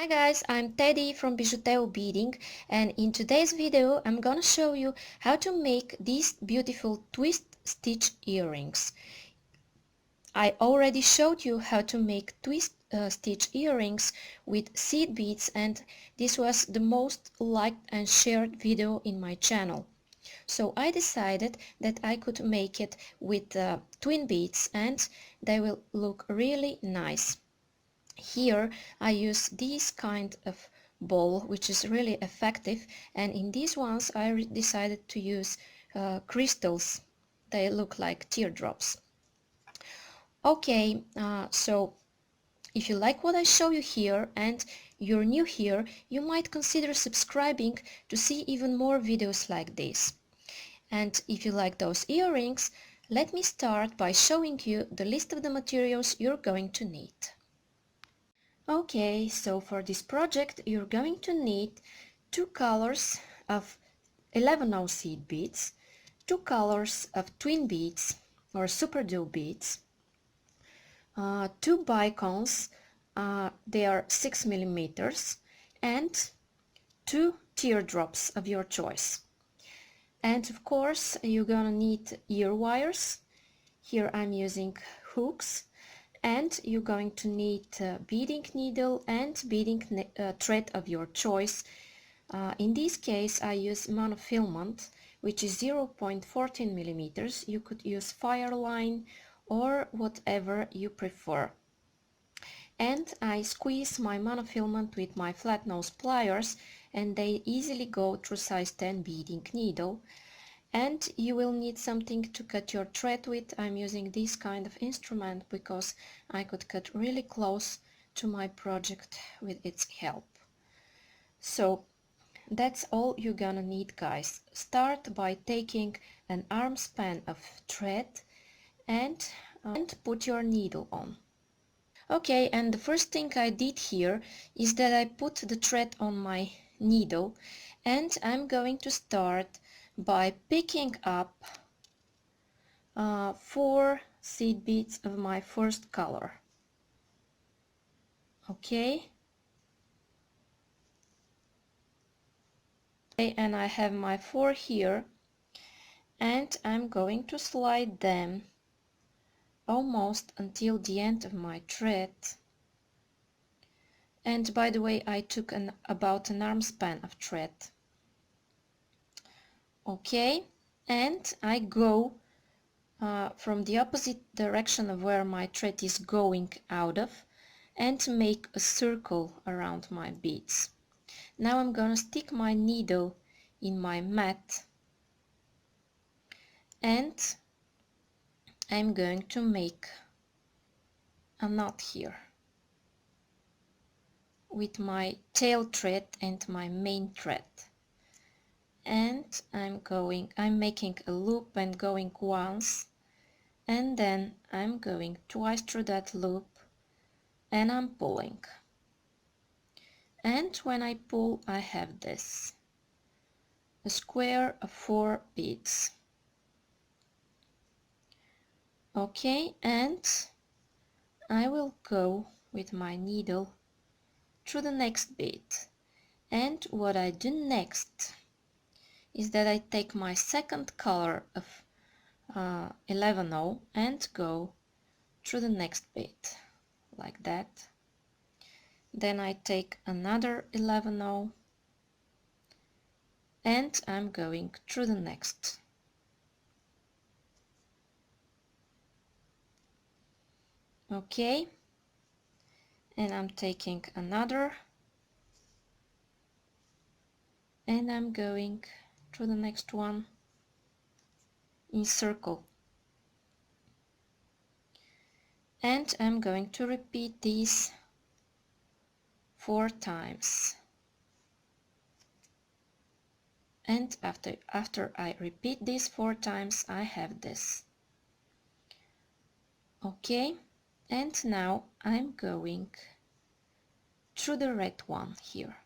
Hi guys, I'm Teddy from Bijuteo Beading, and in today's video I'm gonna show you how to make these beautiful twist stitch earrings. I already showed you how to make twist stitch earrings with seed beads, and this was the most liked and shared video in my channel. So I decided that I could make it with twin beads and they will look really nice. Here I use this kind of ball which is really effective, and in these ones I decided to use crystals. They look like teardrops. Okay, so if you like what I show you here and you're new here, you might consider subscribing to see even more videos like this. And if you like those earrings, let me start by showing you the list of the materials you're going to need. Okay, so for this project you're going to need two colors of 11/0 seed beads, two colors of twin beads or superduo beads, two bicones, they are 6 millimeters, and two teardrops of your choice. And of course you're gonna need ear wires. Here I'm using hooks. And you're going to need a beading needle and beading thread of your choice. In this case I use monofilment, which is 0.14 millimeters. You could use fireline or whatever you prefer. And I squeeze my monofilament with my flat nose pliers, and they easily go through size 10 beading needle. And you will need something to cut your thread with. I'm using this kind of instrument because I could cut really close to my project with its help. So that's all you're gonna need, guys. Start by taking an arm span of thread and put your needle on. Okay, and the first thing I did here is that I put the thread on my needle, and I'm going to start by picking up 4 seed beads of my first color. Okay, and I have my 4 here, and I'm going to slide them almost until the end of my thread. And by the way, I took about an arm span of thread. Okay, and I go from the opposite direction of where my thread is going out of, and make a circle around my beads. Now I'm gonna stick my needle in my mat, and I'm going to make a knot here with my tail thread and my main thread. And I'm making a loop and going once, and then I'm going twice through that loop, and I'm pulling. And when I pull, I have this, a square of 4 beads. Okay, and I will go with my needle through the next bead. And what I do next is that I take my second color of 11/0 and go through the next bead like that. Then I take another 11/0 and I'm going through the next. Okay, and I'm taking another, and I'm going through the next one in circle. And I'm going to repeat these 4 times. And after I repeat these 4 times, I have this. Okay, and now I'm going through the red one here.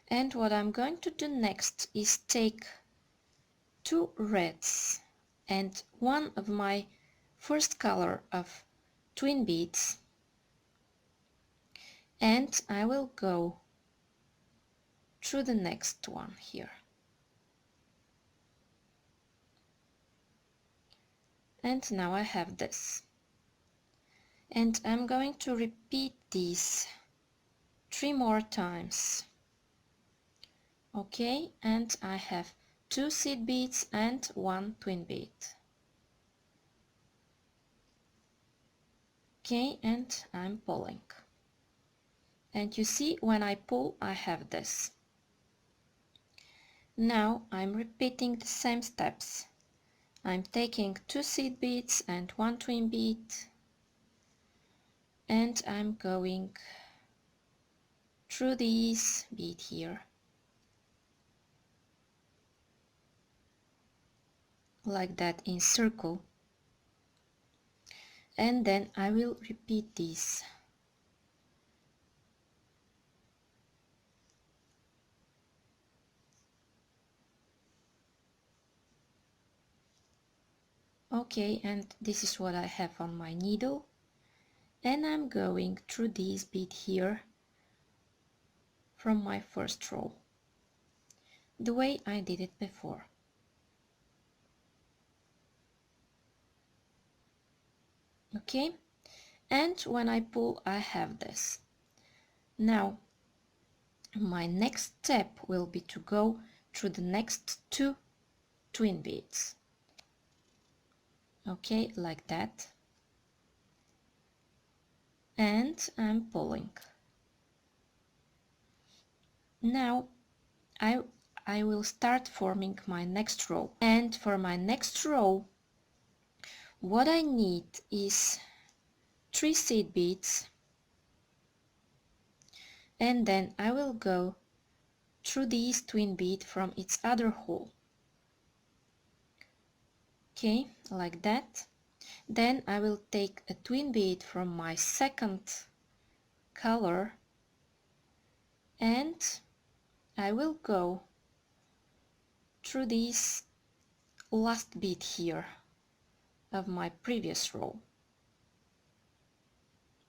And what I'm going to do next is take 2 reds and one of my first color of twin beads, and I will go through the next one here. And now I have this. And I'm going to repeat these 3 more times. Okay, and I have 2 seed beads and 1 twin bead. Okay, and I'm pulling. And you see, when I pull, I have this. Now I'm repeating the same steps. I'm taking 2 seed beads and 1 twin bead, and I'm going through this bead here, like that, in circle, and then I will repeat this. Okay, and this is what I have on my needle, and I'm going through this bead here from my first row, the way I did it before. Okay, and when I pull, I have this. Now my next step will be to go through the next 2 twin beads. Okay, like that, and I'm pulling. Now I will start forming my next row, and for my next row what I need is 3 seed beads, and then I will go through this twin bead from its other hole. Okay, like that. Then I will take a twin bead from my second color, and I will go through this last bead here of my previous row,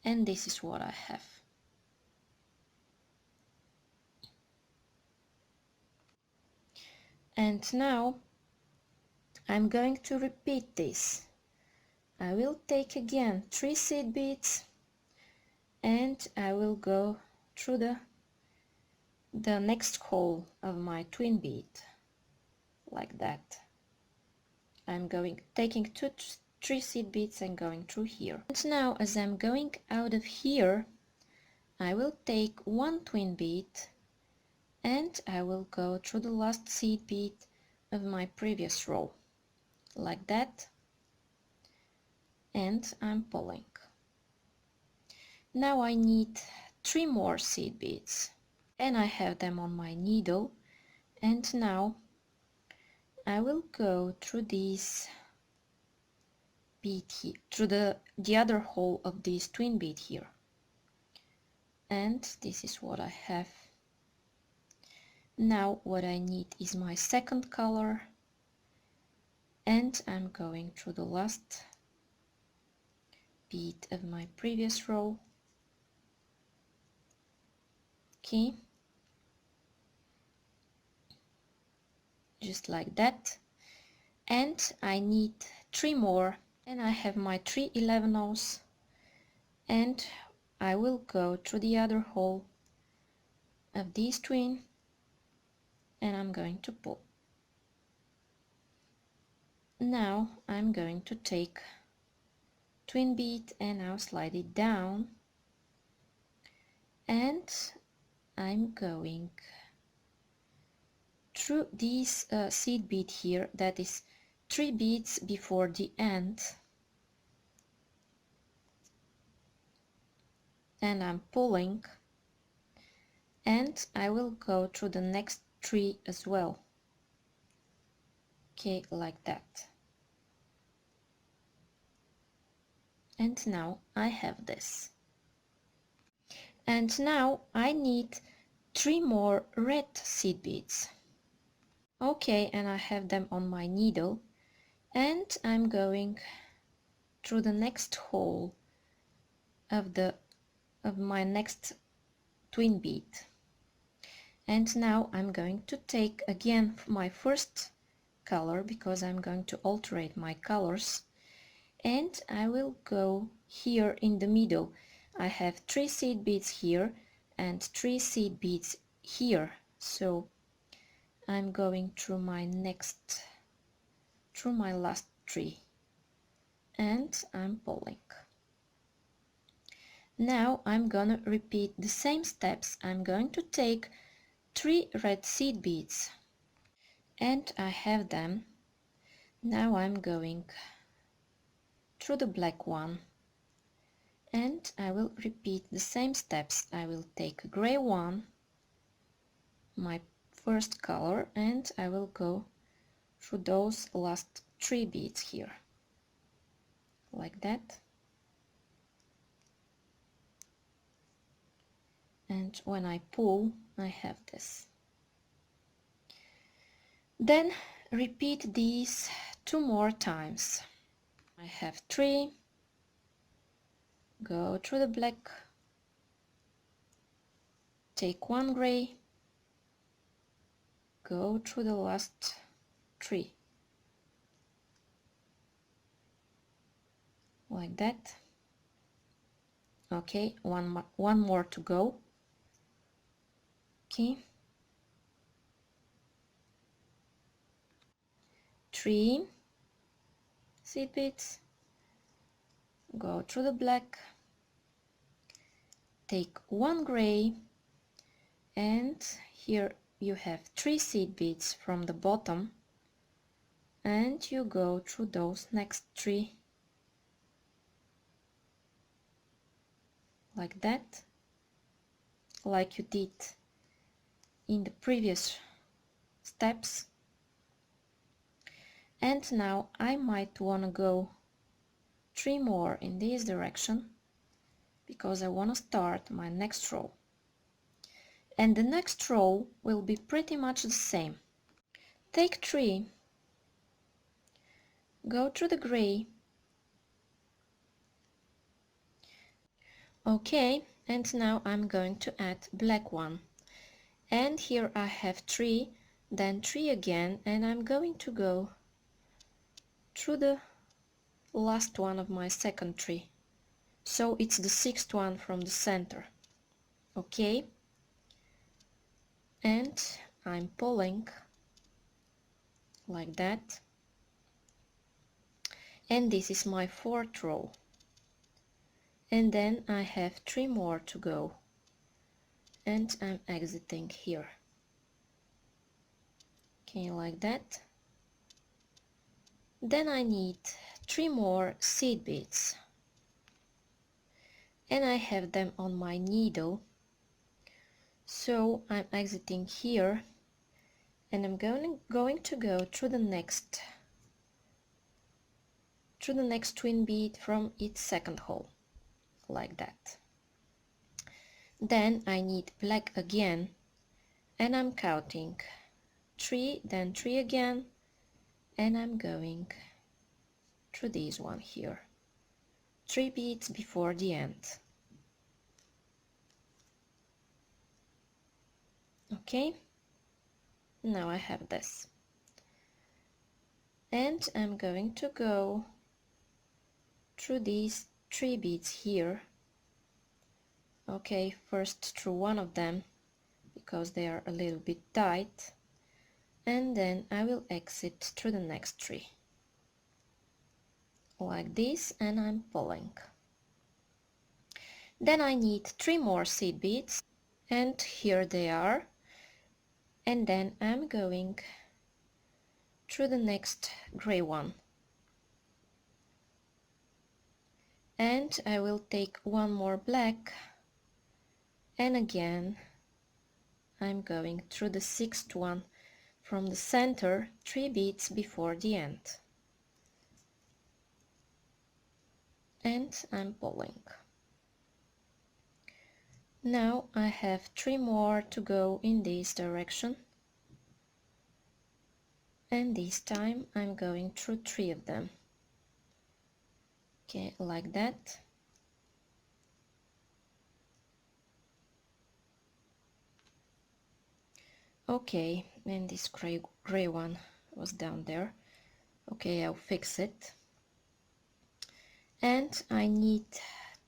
and this is what I have. And now I'm going to repeat this. I will take again 3 seed beads, and I will go through the next hole of my twin bead, like that. I'm taking 3 seed beads and going through here. And now, as I'm going out of here, I will take 1 twin bead, and I will go through the last seed bead of my previous row, like that, and I'm pulling. Now I need 3 more seed beads, and I have them on my needle, and now I will go through this bead here, through the other hole of this twin bead here, and this is what I have. Now what I need is my second color, and I'm going through the last bead of my previous row. Okay, just like that, and I need 3 more, and I have my 3 11/0s, and I will go through the other hole of this twin, and I'm going to pull. Now I'm going to take twin bead and now slide it down, and I'm going through this seed bead here, that is 3 beads before the end, and I'm pulling, and I will go through the next 3 as well. Okay, like that. And now I have this. And now I need 3 more red seed beads. Okay, and I have them on my needle, and I'm going through the next hole of my next twin bead. And now I'm going to take again my first color, because I'm going to alternate my colors, and I will go here in the middle. I have 3 seed beads here and 3 seed beads here, so I'm going through my last 3, and I'm pulling. Now I'm gonna repeat the same steps. I'm going to take 3 red seed beads, and I have them. Now I'm going through the black one, and I will repeat the same steps. I will take a gray one, my first color, and I will go through those last 3 beads here, like that. And when I pull, I have this. Then repeat these 2 more times. I have 3, go through the black, take 1 gray, go through the last 3, like that. Okay, one more to go. Okay, 3 seed beads, go through the black, take 1 gray, and here you have 3 seed beads from the bottom, and you go through those next 3, like that, like you did in the previous steps. And now I might want to go 3 more in this direction, because I want to start my next row. And the next row will be pretty much the same. Take 3, go through the gray. Okay, and now I'm going to add black one. And here I have 3, then 3 again, and I'm going to go through the last one of my second 3. So it's the 6th one from the center. Okay, and I'm pulling like that, and this is my 4th row, and then I have 3 more to go, and I'm exiting here. Okay, like that. Then I need 3 more seed beads, and I have them on my needle, so I'm exiting here, and I'm going to go through the next twin bead from its second hole, like that. Then I need black again, and I'm counting 3, then 3 again, and I'm going through this one here, 3 beads before the end. Okay, now I have this, and I'm going to go through these 3 beads here. Okay, first through one of them, because they are a little bit tight, and then I will exit through the next 3, like this, and I'm pulling. Then I need 3 more seed beads, and here they are, and then I'm going through the next gray one, and I will take 1 more black, and again I'm going through the 6th one from the center, 3 beads before the end, and I'm pulling. Now I have 3 more to go in this direction, and this time I'm going through 3 of them. Okay, like that. Okay, and this gray one was down there. Okay, I'll fix it. And I need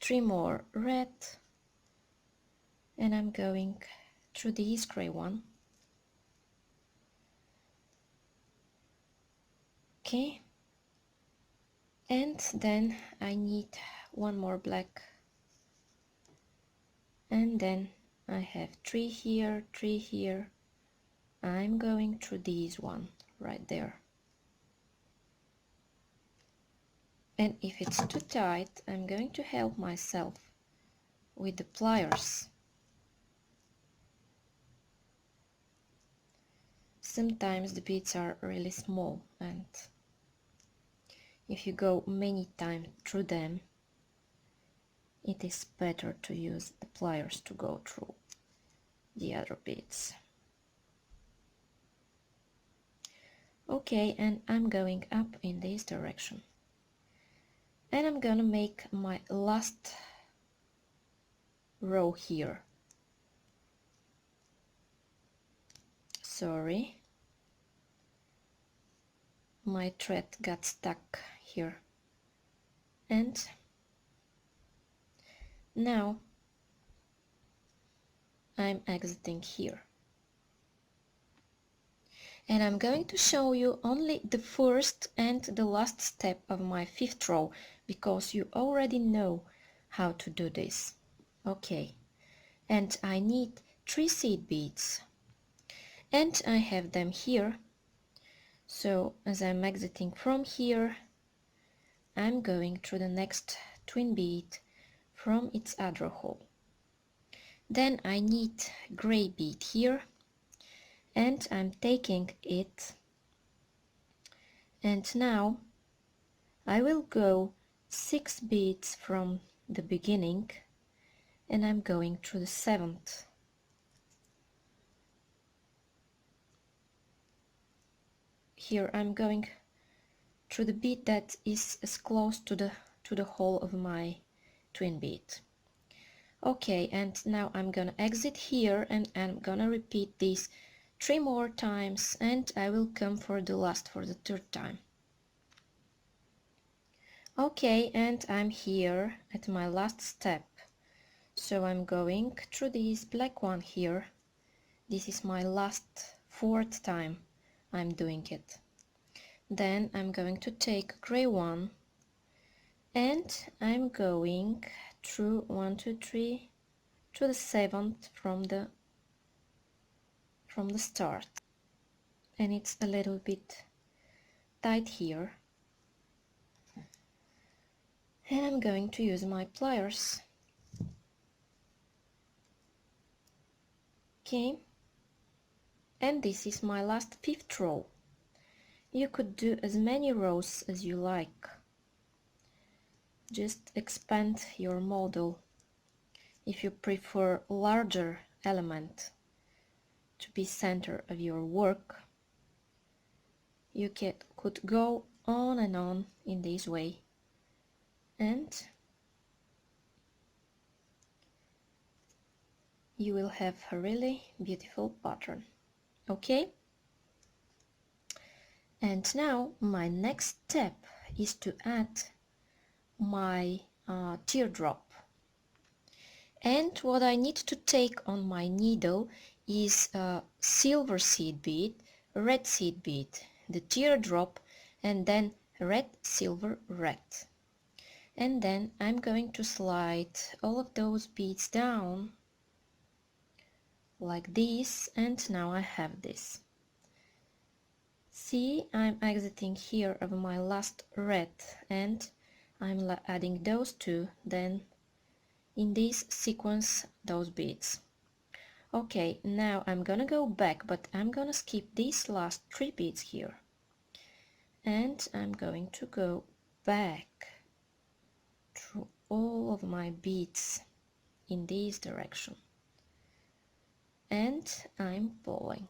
3 more red, and I'm going through this gray one. Okay, and then I need 1 more black, and then I have 3 here, 3 here. I'm going through this one right there. And if it's too tight, I'm going to help myself with the pliers. Sometimes the beads are really small, and if you go many times through them, it is better to use the pliers to go through the other beads. Okay, and I'm going up in this direction. And I'm gonna make my last row here. Sorry, my thread got stuck here. And now I'm exiting here. And I'm going to show you only the first and the last step of my 5th row, because you already know how to do this. Okay, and I need 3 seed beads, and I have them here. So as I'm exiting from here, I'm going through the next twin bead from its other hole. Then I need gray bead here, and I'm taking it, and now I will go 6 beads from the beginning, and I'm going through the 7th. Here I'm going through the bead that is as close to the hole of my twin bead. Okay, and now I'm gonna exit here, and I'm gonna repeat this 3 more times, and I will come for the 3rd time. Okay, and I'm here at my last step. So I'm going through this black one here. This is my last 4th time I'm doing it. Then I'm going to take gray one, and I'm going through 1, 2, 3 to the 7th from the start, and it's a little bit tight here, and I'm going to use my pliers. Okay, and this is my last 5th row. You could do as many rows as you like. Just expand your model if you prefer larger element to be center of your work. You could go on and on in this way, and you will have a really beautiful pattern. Okay? And now my next step is to add my teardrop. And what I need to take on my needle is a silver seed bead, a red seed bead, the teardrop, and then red, silver, red. And then I'm going to slide all of those beads down like this, and now I have this. See, I'm exiting here of my last red, and I'm adding those two, then in this sequence those beads. Okay, now I'm gonna go back, but I'm gonna skip these last 3 beads here, and I'm going to go back through all of my beads in this direction, and I'm pulling.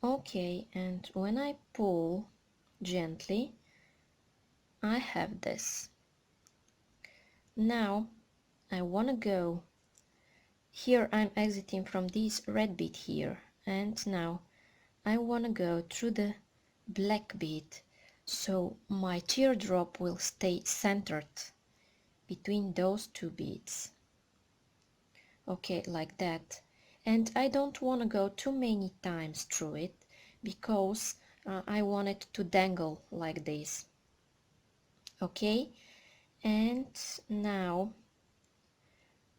Okay, and when I pull gently, I have this. now I want to go here. I'm exiting from this red bead here, and now I want to go through the black bead, so my teardrop will stay centered between those two beads. Okay, like that. And I don't want to go too many times through it, because I want it to dangle like this. Okay, and now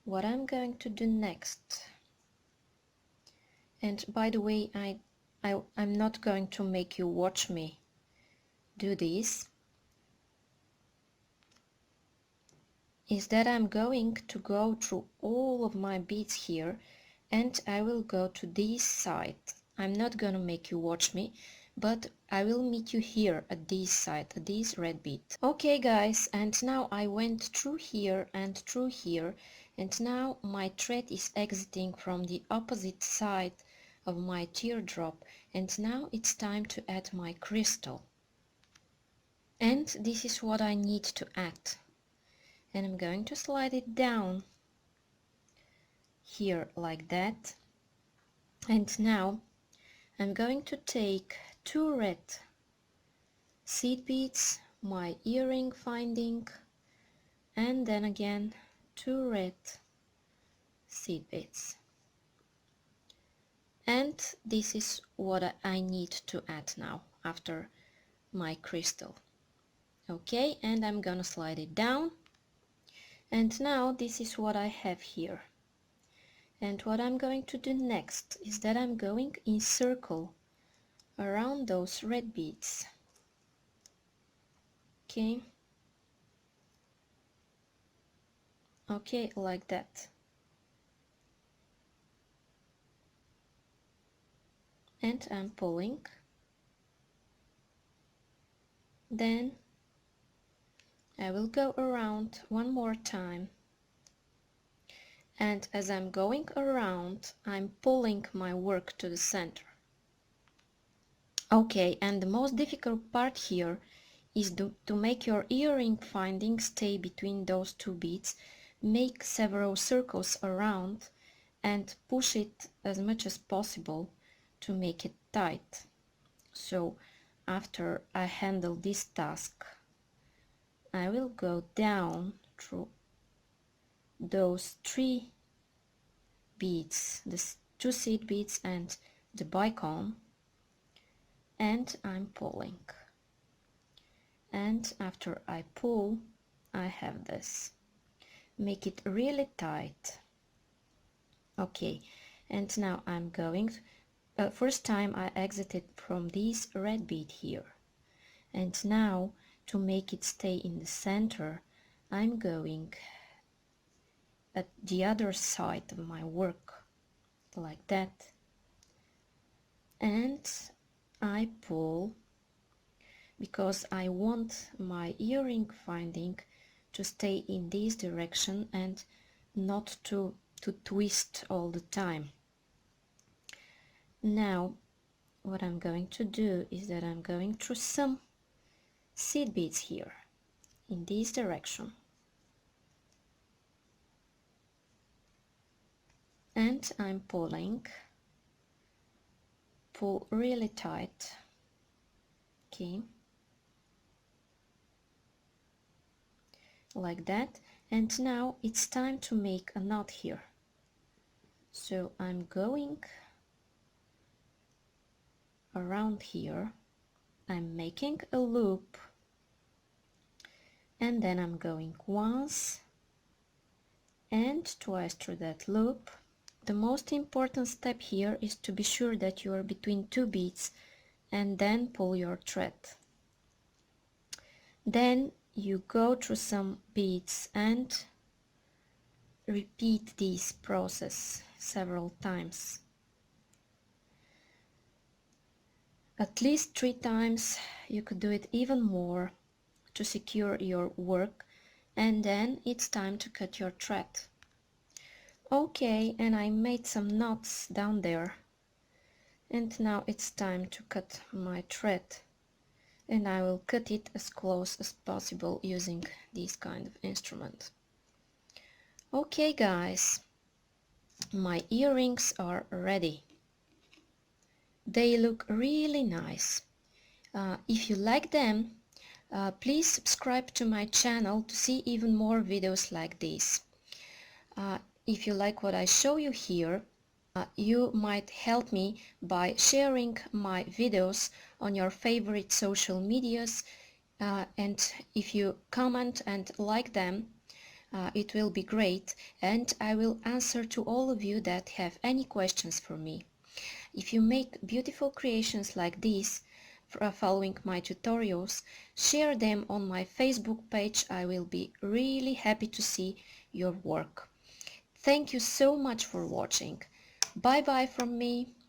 what I'm going to do next, and by the way, I'm not going to make you watch me do this, is that I'm going to go through all of my beads here, and I will go to this side. I'm not gonna make you watch me, but I will meet you here at this side, at this red bead. Okay guys, and now I went through here and through here, and now my thread is exiting from the opposite side of my teardrop, and now it's time to add my crystal. And this is what I need to add. And I'm going to slide it down here like that. And now I'm going to take 2 red seed beads, my earring finding, and then again 2 red seed beads. And this is what I need to add now after my crystal. Okay, and I'm gonna slide it down. And now this is what I have here. And what I'm going to do next is that I'm going in circle around those red beads. Okay. Okay, like that. And I'm pulling. Then I will go around one more time. And as I'm going around, I'm pulling my work to the center. Okay, and the most difficult part here is to make your earring finding stay between those two beads. Make several circles around and push it as much as possible to make it tight. So after I handle this task, I will go down through those 3 beads, the 2 seed beads and the bicone, and I'm pulling. And after I pull, I have this. Make it really tight. Okay, and now I'm going, first time I exited from this red bead here. And now to make it stay in the center, I'm going at the other side of my work, like that. And I pull, because I want my earring finding to stay in this direction and not to twist all the time. Now what I'm going to do is that I'm going through some seed beads here in this direction, and I'm pulling. Pull really tight. Okay, like that. And now it's time to make a knot here, so I'm going around here, I'm making a loop, and then I'm going once and twice through that loop. The most important step here is to be sure that you are between 2 beads, and then pull your thread. Then you go through some beads and repeat this process several times. At least 3 times. You could do it even more to secure your work, and then it's time to cut your thread. Okay, and I made some knots down there, and now it's time to cut my thread, and I will cut it as close as possible using this kind of instrument. Okay guys, my earrings are ready. They look really nice. If you like them, please subscribe to my channel to see even more videos like this. If you like what I show you here, you might help me by sharing my videos on your favorite social medias, and if you comment and like them, it will be great, and I will answer to all of you that have any questions for me. If you make beautiful creations like this, following my tutorials, share them on my Facebook page. I will be really happy to see your work. Thank you so much for watching. Bye bye from me.